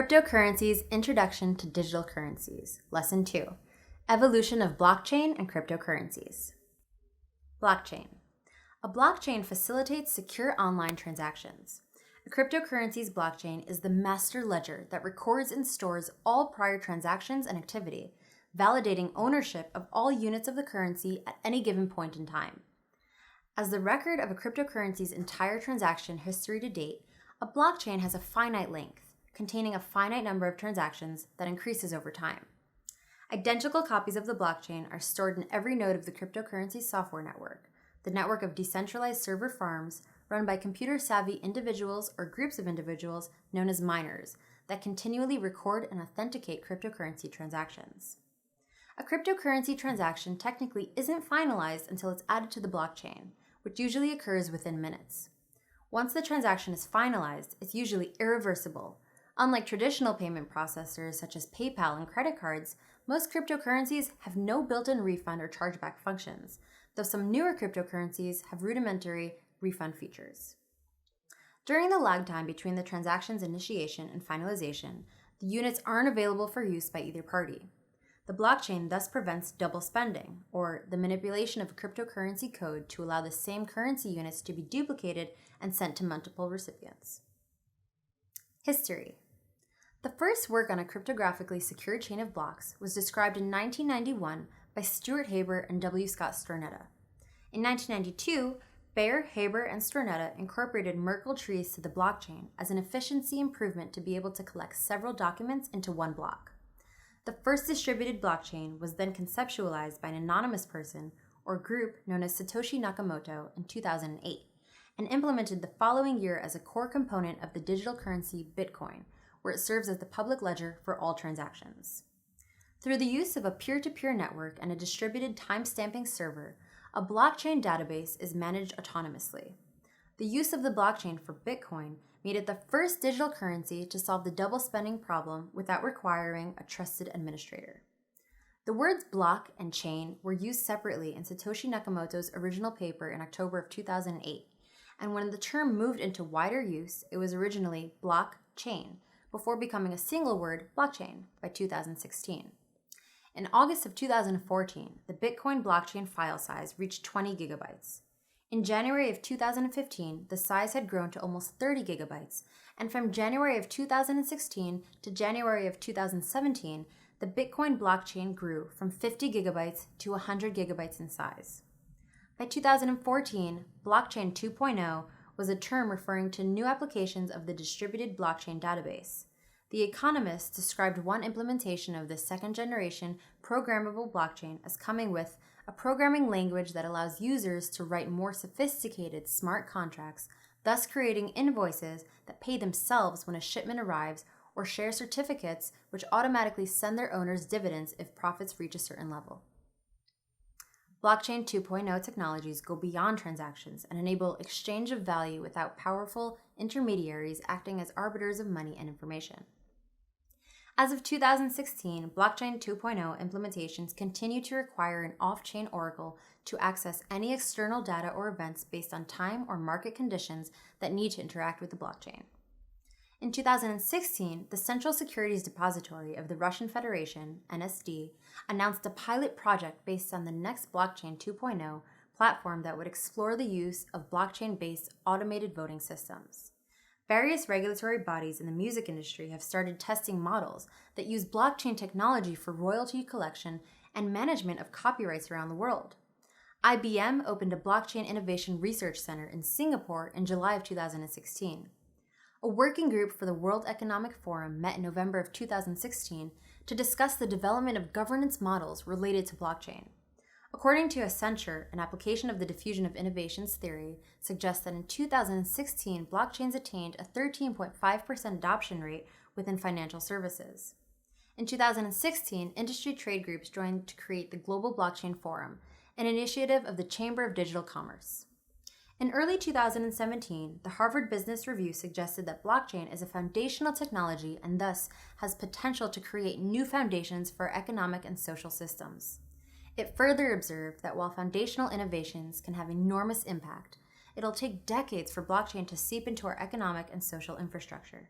Cryptocurrencies Introduction to Digital Currencies. Lesson 2. Evolution of Blockchain and Cryptocurrencies. Blockchain. A blockchain facilitates secure online transactions. A cryptocurrency's blockchain is the master ledger that records and stores all prior transactions and activity, validating ownership of all units of the currency at any given point in time. As the record of a cryptocurrency's entire transaction history to date, a blockchain has a finite length, containing a finite number of transactions that increases over time. Identical copies of the blockchain are stored in every node of the cryptocurrency software network, the network of decentralized server farms run by computer-savvy individuals or groups of individuals known as miners that continually record and authenticate cryptocurrency transactions. A cryptocurrency transaction technically isn't finalized until it's added to the blockchain, which usually occurs within minutes. Once the transaction is finalized, it's usually irreversible. Unlike traditional payment processors such as PayPal and credit cards, most cryptocurrencies have no built-in refund or chargeback functions, though some newer cryptocurrencies have rudimentary refund features. During the lag time between the transaction's initiation and finalization, the units aren't available for use by either party. The blockchain thus prevents double spending, or the manipulation of a cryptocurrency code to allow the same currency units to be duplicated and sent to multiple recipients. History. The first work on a cryptographically secure chain of blocks was described in 1991 by Stuart Haber and W. Scott Stornetta. In 1992, Bayer, Haber, and Stornetta incorporated Merkle trees to the blockchain as an efficiency improvement to be able to collect several documents into one block. The first distributed blockchain was then conceptualized by an anonymous person or group known as Satoshi Nakamoto in 2008 and implemented the following year as a core component of the digital currency Bitcoin, where it serves as the public ledger for all transactions. Through the use of a peer-to-peer network and a distributed timestamping server, a blockchain database is managed autonomously. The use of the blockchain for Bitcoin made it the first digital currency to solve the double spending problem without requiring a trusted administrator. The words block and chain were used separately in Satoshi Nakamoto's original paper in October of 2008, and when the term moved into wider use, it was originally blockchain, before becoming a single word, blockchain, by 2016. In August of 2014, the Bitcoin blockchain file size reached 20 gigabytes. In January of 2015, the size had grown to almost 30 gigabytes, and from January of 2016 to January of 2017, the Bitcoin blockchain grew from 50 gigabytes to 100 gigabytes in size. By 2014, Blockchain 2.0 was a term referring to new applications of the distributed blockchain database. The Economist described one implementation of this second-generation programmable blockchain as coming with a programming language that allows users to write more sophisticated smart contracts, thus creating invoices that pay themselves when a shipment arrives, or share certificates which automatically send their owners dividends if profits reach a certain level. Blockchain 2.0 technologies go beyond transactions and enable exchange of value without powerful intermediaries acting as arbiters of money and information. As of 2016, Blockchain 2.0 implementations continue to require an off-chain oracle to access any external data or events based on time or market conditions that need to interact with the blockchain. In 2016, the Central Securities Depository of the Russian Federation, NSD, announced a pilot project based on the next Blockchain 2.0 platform that would explore the use of blockchain-based automated voting systems. Various regulatory bodies in the music industry have started testing models that use blockchain technology for royalty collection and management of copyrights around the world. IBM opened a Blockchain Innovation Research Center in Singapore in July of 2016. A working group for the World Economic Forum met in November of 2016 to discuss the development of governance models related to blockchain. According to Accenture, an application of the diffusion of innovations theory suggests that in 2016, blockchains attained a 13.5% adoption rate within financial services. In 2016, industry trade groups joined to create the Global Blockchain Forum, an initiative of the Chamber of Digital Commerce. In early 2017, the Harvard Business Review suggested that blockchain is a foundational technology and thus has potential to create new foundations for economic and social systems. It further observed that while foundational innovations can have enormous impact, it'll take decades for blockchain to seep into our economic and social infrastructure.